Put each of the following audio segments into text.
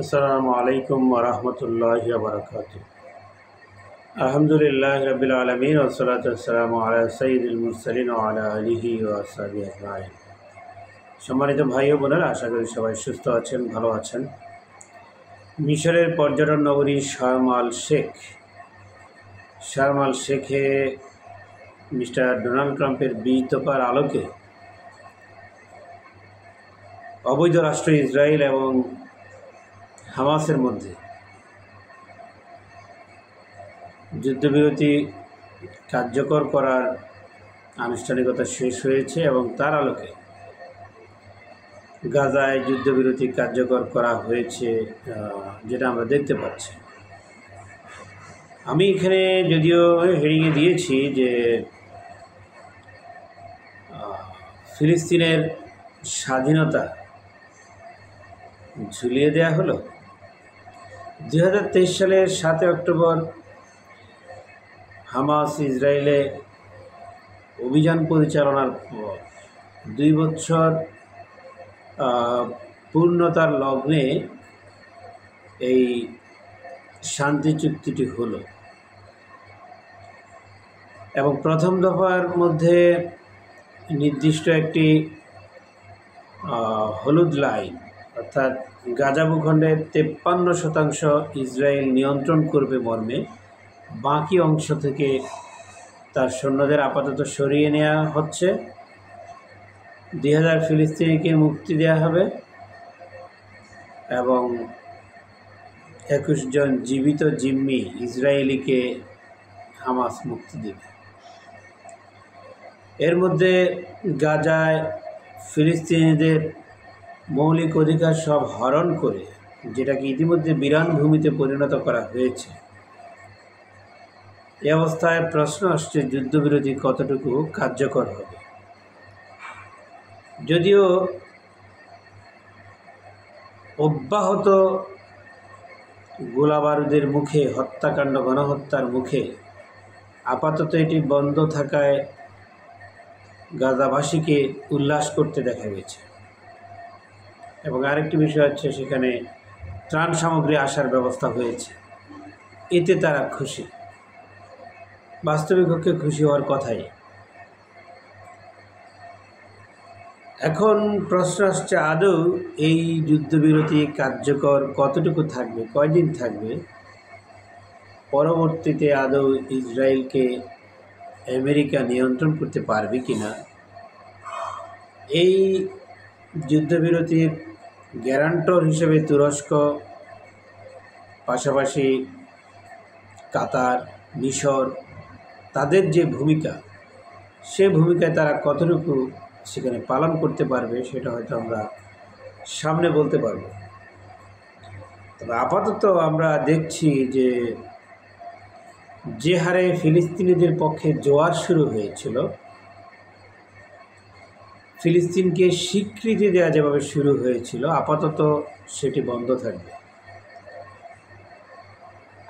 আসসালামু আলাইকুম ওরহমতুল্লাহি ওয়া বারাকাতুহু। আলহামদুলিল্লাহি রাব্বিল আলামিন ওয়াসসালাতু ওয়াসসালামু আলা সাইয়্যিদিল মুরসালিন ওয়া আলা আলিহি ওয়া আসহাবিহি আজমাইন। সম্মানিত ভাই ও বোনেরা, আশা করি সবাই সুস্থ আছেন, ভালো আছেন। মিশরের পর্যটন নগরী শার্ম আল শেখে মিস্টার ডোনাল্ড ট্রাম্পের বিতর্কের আলোকে অবৈধ রাষ্ট্র ইসরায়েল এবং হামাসের মধ্যে যুদ্ধবিরতি কার্যকর করার আনুষ্ঠানিকতা শেষ হয়েছে এবং তার আলোকে গাজায় যুদ্ধবিরতি কার্যকর করা হয়েছে, যেটা আমরা দেখতে পাচ্ছি। আমি এখানে যদিও হেডিংয়ে দিয়েছি যে ফিলিস্তিনের স্বাধীনতা ঝুলিয়ে দেওয়া হলো। 2023 সালের 7 অক্টোবর হামাস ইসরায়েলে অভিযান পরিচালনার পর 2 বছর পূর্ণতার লগ্নে এই শান্তি চুক্তিটি হলো এবং প্রথম দফার মধ্যে নির্দিষ্ট একটি হলুদ লাইন, অর্থাৎ গাজা ভূখণ্ডের 53% ইসরায়েল নিয়ন্ত্রণ করবে মর্মে বাকি অংশ থেকে তার সৈন্যদের আপাতত সরিয়ে নেওয়া হচ্ছে। 2000 ফিলিস্তিনিকে মুক্তি দেওয়া হবে এবং 21 জন জীবিত জিম্মি ইসরায়েলিকে হামাস মুক্তি দেবে। এর মধ্যে গাজায় ফিলিস্তিনিদের মৌলিক অধিকার সব হরণ করে, যেটাকে ইতিমধ্যে বিরান ভূমিতে পরিণত করা হয়েছে। এই অবস্থায় প্রশ্ন আসছে, যুদ্ধবিরতি কতটুকু কার্যকর হবে? যদিও অব্যাহত গোলাবারুদের মুখে, হত্যাকাণ্ড, গণহত্যার মুখে আপাতত এটি বন্ধ থাকায় গাজাবাসীকে উল্লাস করতে দেখা গেছে। এবং আরেকটি বিষয় হচ্ছে, সেখানে ত্রাণ সামগ্রী আসার ব্যবস্থা হয়েছে, এতে তারা খুশি। বাস্তবিক পক্ষে খুশি হওয়ার কথাই। এখন প্রশ্ন আসছে, আদৌ এই যুদ্ধবিরতি কার্যকর কতটুকু থাকবে, কয়দিন থাকবে? পরবর্তীতে আদৌ ইসরায়েলকে আমেরিকা নিয়ন্ত্রণ করতে পারবে কিনা? এই যুদ্ধবিরতির গ্যারান্টর হিসেবে তুরস্ক, পাশাপাশি কাতার, মিশর, তাদের যে ভূমিকা, সে ভূমিকায় তারা কতটুকু সেখানে পালন করতে পারবে সেটা হয়তো আমরা সামনে বলতে পারব। তবে আপাতত আমরা দেখছি যে হারে ফিলিস্তিনিদের পক্ষে জোয়ার শুরু হয়েছিল, ফিলিস্তিনকে স্বীকৃতি দেওয়া যেভাবে শুরু হয়েছিল, আপাতত সেটি বন্ধ থাকবে।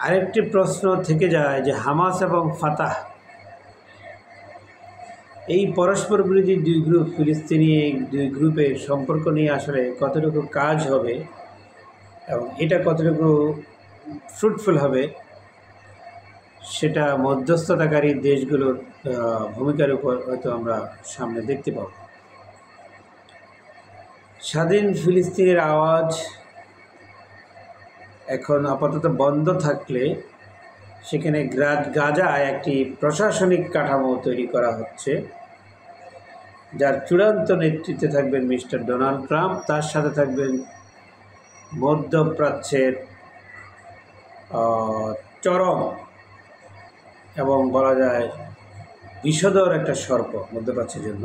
আরেকটি প্রশ্ন থেকে যায় যে হামাস এবং ফাতাহ, এই পরস্পর বিরোধী দুই গ্রুপ, ফিলিস্তিনি দুই গ্রুপের সম্পর্ক নিয়ে আসলে কতটুকু কাজ হবে এবং এটা কতটুকু ফ্রুটফুল হবে, সেটা মধ্যস্থতাকারী দেশগুলোর ভূমিকার উপর হয়তো আমরা সামনে দেখতে পাব। স্বাধীন ফিলিস্তিনের আওয়াজ এখন আপাতত বন্ধ থাকলে সেখানে গাজায় একটি প্রশাসনিক কাঠামো তৈরি করা হচ্ছে, যার চূড়ান্ত নেতৃত্বে থাকবেন মিস্টার ডোনাল্ড ট্রাম্প। তার সাথে থাকবেন মধ্যপ্রাচ্যের চরম এবং বলা যায় বিষধর একটা সর্প মধ্যপ্রাচ্যের জন্য,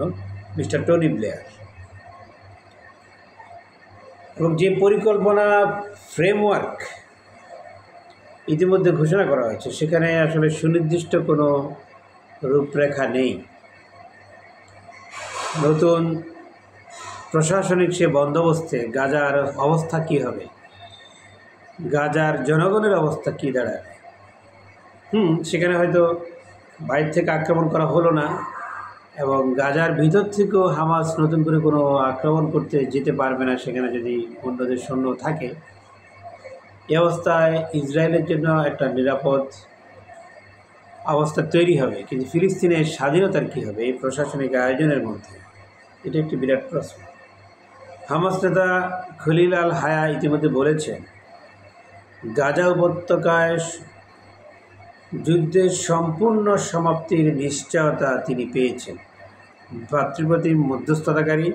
মিস্টার টনি ব্লেয়ার। এবং যে পরিকল্পনা ফ্রেমওয়ার্ক ইতিমধ্যে ঘোষণা করা হয়েছে, সেখানে আসলে সুনির্দিষ্ট কোনো রূপরেখা নেই। নতুন প্রশাসনিক সে বন্দোবস্তে গাজার অবস্থা কী হবে, গাজার জনগণের অবস্থা কী দাঁড়াবে। সেখানে হয়তো বাইরে থেকে আক্রমণ করা হলো না এবং গাজার ভিতর থেকেও হামাস নতুন করে কোনো আক্রমণ করতে যেতে পারবে না সেখানে যদি অন্যদের সৈন্য থাকে। এই অবস্থায় ইসরায়েলের জন্য একটা নিরাপদ অবস্থা তৈরি হবে, কিন্তু ফিলিস্তিনের স্বাধীনতার কী হবে এই প্রশাসনিক আয়োজনের মধ্যে? এটা একটি বিরাট প্রশ্ন। হামাস নেতা খলিল আল হায়া ইতিমধ্যে বলেছেন, গাজা উপত্যকায় যুদ্ধের সম্পূর্ণ সমাপ্তির নিশ্চয়তা তিনি পেয়েছেন ভ্রাতৃপ্রতিম মধ্যস্থতাকারী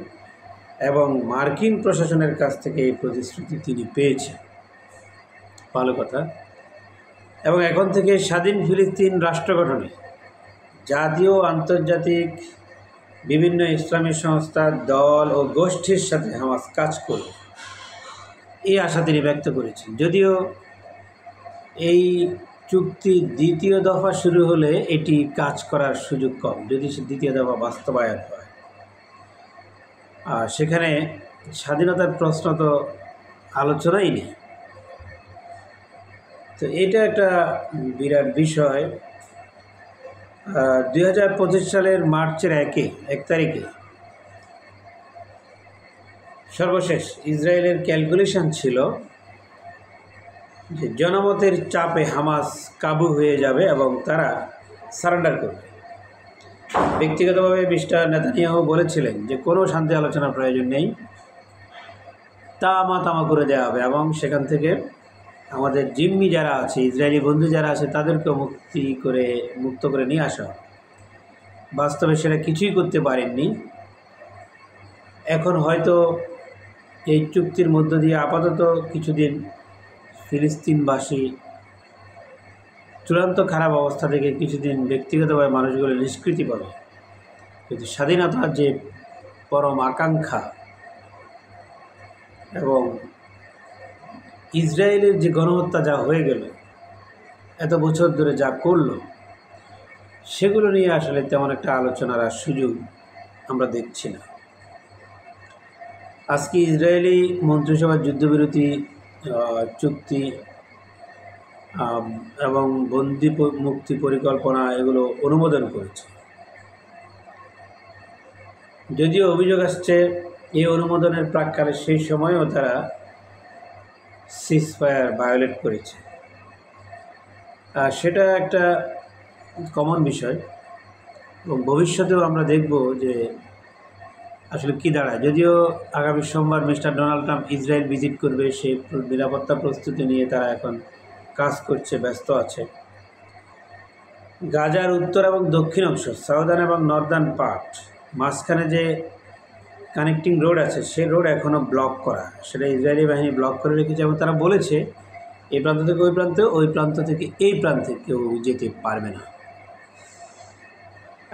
এবং মার্কিন প্রশাসনের কাছ থেকে এই প্রতিশ্রুতি তিনি পেয়েছেন। ভালো কথা। এবং এখন থেকে স্বাধীন ফিলিস্তিন রাষ্ট্র গঠনে জাতীয় ও আন্তর্জাতিক বিভিন্ন ইসলামী সংস্থা, দল ও গোষ্ঠীর সাথে হামাস কাজ করবে, এই আশা তিনি ব্যক্ত করেছেন। যদিও এই চুক্তির দ্বিতীয় দফা শুরু হলে এটি কাজ করার সুযোগ কম, যদি দ্বিতীয় দফা বাস্তবায়ন হয়। আর সেখানে স্বাধীনতার প্রশ্ন তো আলোচনাই নেই। তো এটা একটা বিরাট বিষয়। 2025 সালের মার্চের 1 তারিখে সর্বশেষ ইসরায়েলের ক্যালকুলেশন ছিল যে জনমতের চাপে হামাস কাবু হয়ে যাবে এবং তারা সারেন্ডার করবে। ব্যক্তিগতভাবে মিস্টার নেতানিয়াহু বলেছিলেন যে কোনো শান্তি আলোচনার প্রয়োজন নেই, তামা করে দেওয়া হবে এবং সেখান থেকে আমাদের জিম্মি যারা আছে, ইসরায়েলি বন্ধু যারা আছে, তাদেরকেও মুক্ত করে নিয়ে আসা হবে। বাস্তবে সেটা কিছুই করতে পারেননি। এখন হয়তো এই চুক্তির মধ্য দিয়ে আপাতত কিছুদিন ফিলিস্তিনবাসী চূড়ান্ত খারাপ অবস্থা থেকে কিছুদিন ব্যক্তিগতভাবে মানুষগুলো নিষ্কৃতি পাবে, কিন্তু স্বাধীনতার যে পরম আকাঙ্ক্ষা এবং ইসরায়েলের যে গণহত্যা যা হয়ে গেল, এত বছর ধরে যা করলো, সেগুলো নিয়ে আসলে তেমন একটা আলোচনার আর সুযোগ আমরা দেখছি না। আজকে ইসরায়েলি মন্ত্রিসভার যুদ্ধবিরতি চুক্তি এবং বন্দি মুক্তি পরিকল্পনা এগুলো অনুমোদন করেছে। যদিও অভিযোগ আসছে এই অনুমোদনের প্রাক্কালে সেই সময়ও তারা সিজফায়ার ভায়োলেট করেছে। সেটা একটা কমন বিষয় এবং ভবিষ্যতেও আমরা দেখব যে আসলে কী দাঁড়ায়। যদিও আগামী সোমবার mister Donald Trump Israel visit করবে, সেই নিরাপত্তা প্রস্তুতি নিয়ে তারা এখন কাজ করছে, ব্যস্ত আছে। গাজার উত্তর এবং দক্ষিণ অংশ, সাউদার্ন এবং নর্দার্ন পার্ট, মাঝখানে যে কানেক্টিং রোড আছে সেই রোড এখনও ব্লক করা, সেটা ইসরায়েলি বাহিনী ব্লক করে রেখেছে এবং তারা বলেছে এই প্রান্ত থেকে ওই প্রান্তে, ওই প্রান্ত থেকে এই প্রান্তে কেউ যেতে পারবে না।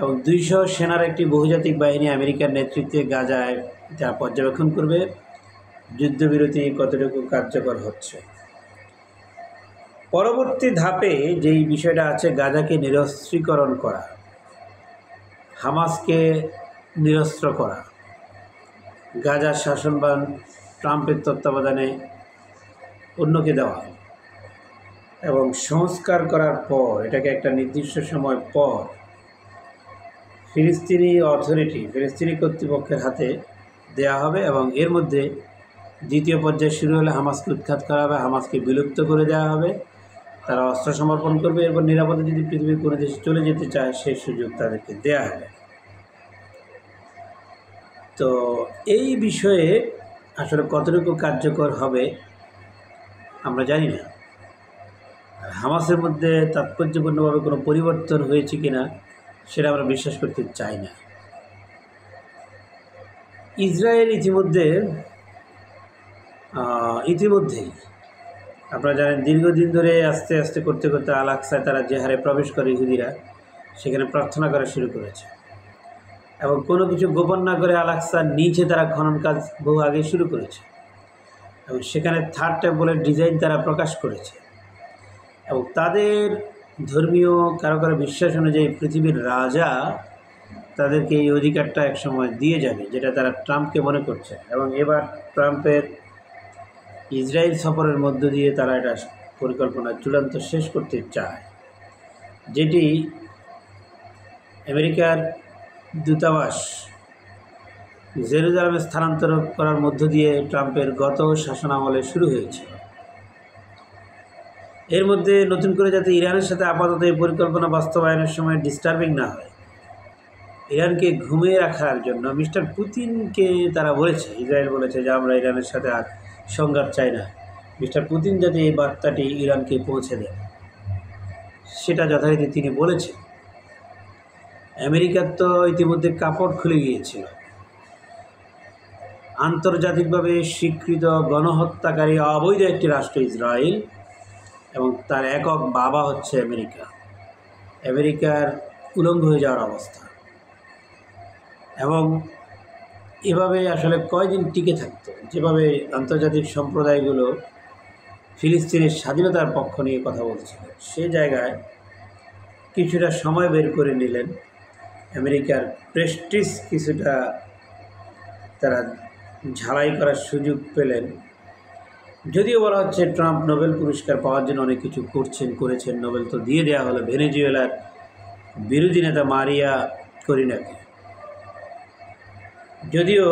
এবং 200 সেনার একটি বহুজাতিক বাহিনী আমেরিকার নেতৃত্বে গাজায় যা পর্যবেক্ষণ করবে যুদ্ধবিরতি কতটুকু কার্যকর হচ্ছে। পরবর্তী ধাপে যেই বিষয়টা আছে, গাজাকে নিরস্ত্রীকরণ করা, হামাসকে নিরস্ত্র করা, গাজার শাসনবান ট্রাম্পের তত্ত্বাবধানে অন্যকে দেওয়া এবং সংস্কার করার পর এটাকে একটা নির্দিষ্ট সময় পর ফিলিস্তিনি অথরিটি, ফিলিস্তিনি কর্তৃপক্ষের হাতে দেয়া হবে এবং এর মধ্যে দ্বিতীয় পর্যায়ে শুরু হলে হামাসকে উৎখাত করা হবে, হামাসকে বিলুপ্ত করে দেওয়া হবে, তারা অস্ত্র সমর্পণ করবে। এরপর নিরাপদে যদি পৃথিবীর কোনো দেশে চলে যেতে চায় সেই সুযোগ তাদেরকে দেয়া হবে। তো এই বিষয়ে আসলে কতটুকু কার্যকর হবে আমরা জানি না। আর হামাসের মধ্যে তাৎপর্যপূর্ণভাবে কোনো পরিবর্তন হয়েছে কিনা সেটা আমরা বিশ্বাস করতে চাই না। ইসরায়েল ইতিমধ্যেই আপনারা জানেন দীর্ঘদিন ধরে আস্তে আস্তে করতে করতে আল আকসায় তারা যে হারে প্রবেশ করে ইহুদিরা, সেখানে প্রার্থনা করা শুরু করেছে এবং কোনো কিছু গোপন না করে আল আকসার নিচে তারা খনন কাজ বহু আগে শুরু করেছে এবং সেখানে থার্ড টেম্পলের ডিজাইন তারা প্রকাশ করেছে এবং তাদের ধর্মীয় কারো বিশ্বাস অনুযায়ী পৃথিবীর রাজা তাদেরকে এই অধিকারটা একসময় দিয়ে যাবে, যেটা তারা ট্রাম্পকে মনে করছে। এবং এবার ট্রাম্পের ইসরায়েল সফরের মধ্য দিয়ে তারা এটা পরিকল্পনা চূড়ান্ত শেষ করতে চায়, যেটি আমেরিকার দূতাবাস জেরুজালেমে স্থানান্তর করার মধ্য দিয়ে ট্রাম্পের গত শাসনামলে শুরু হয়েছিল। এর মধ্যে নতুন করে যাতে ইরানের সাথে আপাতত এই পরিকল্পনা বাস্তবায়নের সময় ডিস্টার্বিং না হয়, ইরানকে ঘুমিয়ে রাখার জন্য মিস্টার পুতিনকে তারা বলেছে, ইসরায়েল বলেছে যে আমরা ইরানের সাথে আর সংঘাত চাই না। মিস্টার পুতিন যাতে এই বার্তাটি ইরানকে পৌঁছে দেন, সেটা যথারীতি তিনি বলেছেন। আমেরিকার তো ইতিমধ্যে কাপড় খুলে গিয়েছিল। আন্তর্জাতিকভাবে স্বীকৃত গণহত্যাকারী অবৈধ একটি রাষ্ট্র ইসরায়েল, এবং তার একক বাবা হচ্ছে আমেরিকা। আমেরিকার উলঙ্গ হয়ে যাওয়ার অবস্থা, এবং এভাবে আসলে কয়দিন টিকে থাকতো? যেভাবে আন্তর্জাতিক সম্প্রদায়গুলো ফিলিস্তিনের স্বাধীনতার পক্ষ নিয়ে কথা বলছিল, সে জায়গায় কিছুটা সময় বের করে নিলেন। আমেরিকার প্রেস্টিজ কিছুটা তারা ঝালাই করার সুযোগ পেলেন। যদিও বলা হচ্ছে ট্রাম্প নোবেল পুরস্কার পাওয়ার জন্য অনেক কিছু করেছেন, নোবেল তো দিয়ে দেওয়া হলো ভেনেজুয়েলার বিরোধী নেতা মারিয়া করিনাকে। যদিও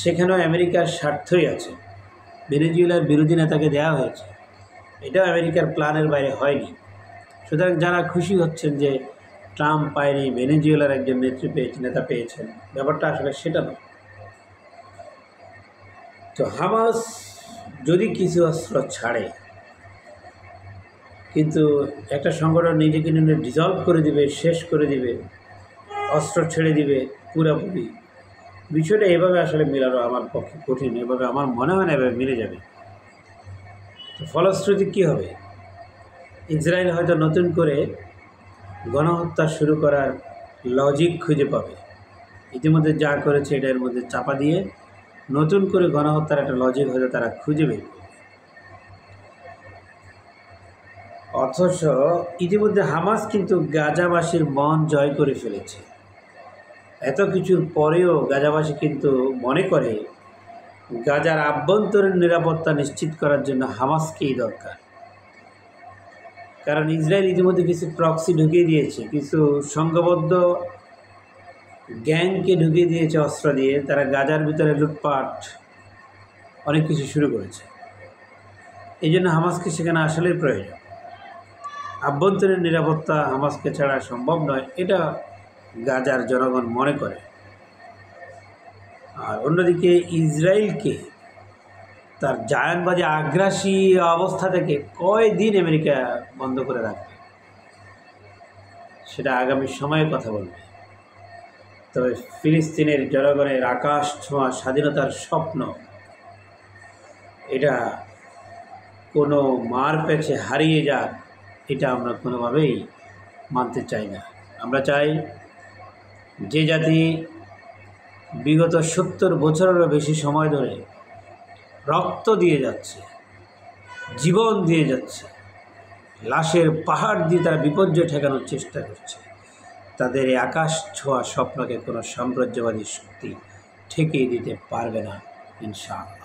সেখানেও আমেরিকার স্বার্থই আছে, ভেনেজুয়েলার বিরোধী নেতাকে দেওয়া হয়েছে, এটাও আমেরিকার প্ল্যানের বাইরে হয়নি। সুতরাং যারা খুশি হচ্ছেন যে ট্রাম্প পায়নি, ভেনেজুয়েলার একজন নেতা পেয়েছেন, ব্যাপারটা আসলে সেটা নয়। তো হামাস যদি কিছু অস্ত্র ছাড়ে, কিন্তু একটা সংগঠন নিজেকে নিজে ডিজলভ করে দিবে, শেষ করে দিবে, অস্ত্র ছেড়ে দিবে পুরোপুরি, বিষয়টা এভাবে আসলে মেলানো আমার পক্ষে কঠিন। এভাবে আমার মনে হয় না এভাবে মিলে যাবে। তো ফলশ্রুতি কী হবে? ইসরায়েল হয়তো নতুন করে গণহত্যা শুরু করার লজিক খুঁজে পাবে। ইতিমধ্যে যা করেছে এটার মধ্যে চাপা দিয়ে নতুন করে গণহত্যার একটা লজিক হয়তো তারা খুঁজে বের করবে। অথচ ইতিমধ্যে হামাস কিন্তু গাজাবাসীর মন জয় করে ফেলেছে। এত কিছুর পরেও গাজাবাসী কিন্তু মনে করে গাজার আভ্যন্তরীণ নিরাপত্তা নিশ্চিত করার জন্য হামাসকেই দরকার। কারণ ইসরায়েল ইতিমধ্যে কিছু প্রক্সি ঢুকিয়ে দিয়েছে, কিছু সংঘবদ্ধ গ্যাংকে ঢুকিয়ে দিয়েছে অস্ত্র দিয়ে। তারা গাজার ভিতরে লুটপাট অনেক কিছু শুরু করেছে। এই জন্য হামাসকে সেখানে আসলেই প্রয়োজন। আভ্যন্তরীণ নিরাপত্তা হামাসকে ছাড়া সম্ভব নয়, এটা গাজার জনগণ মনে করে। আর অন্যদিকে ইসরায়েলকে তার জায়ানবাদী আগ্রাসী অবস্থা থেকে কয়দিন আমেরিকা বন্ধ করে রাখবে, সেটা আগামী সময়ে কথা বলবে। তবে ফিলিস্তিনের জনগণের আকাশ ছোঁয়া স্বাধীনতার স্বপ্ন, এটা কোনো মার পেছে হারিয়ে যাক, এটা আমরা কোনোভাবেই মানতে চাই না। আমরা চাই যে জাতি বিগত 70 বছরেরও বেশি সময় ধরে রক্ত দিয়ে যাচ্ছে, জীবন দিয়ে যাচ্ছে, লাশের পাহাড় দিয়ে তারা বিপর্যয় ঠেকানোর চেষ্টা করছে, তাদের এই আকাশ ছোঁয়া স্বপ্নকে কোনো সাম্রাজ্যবাদী শক্তি ঠেকিয়ে দিতে পারবে না, ইনশাআল্লাহ।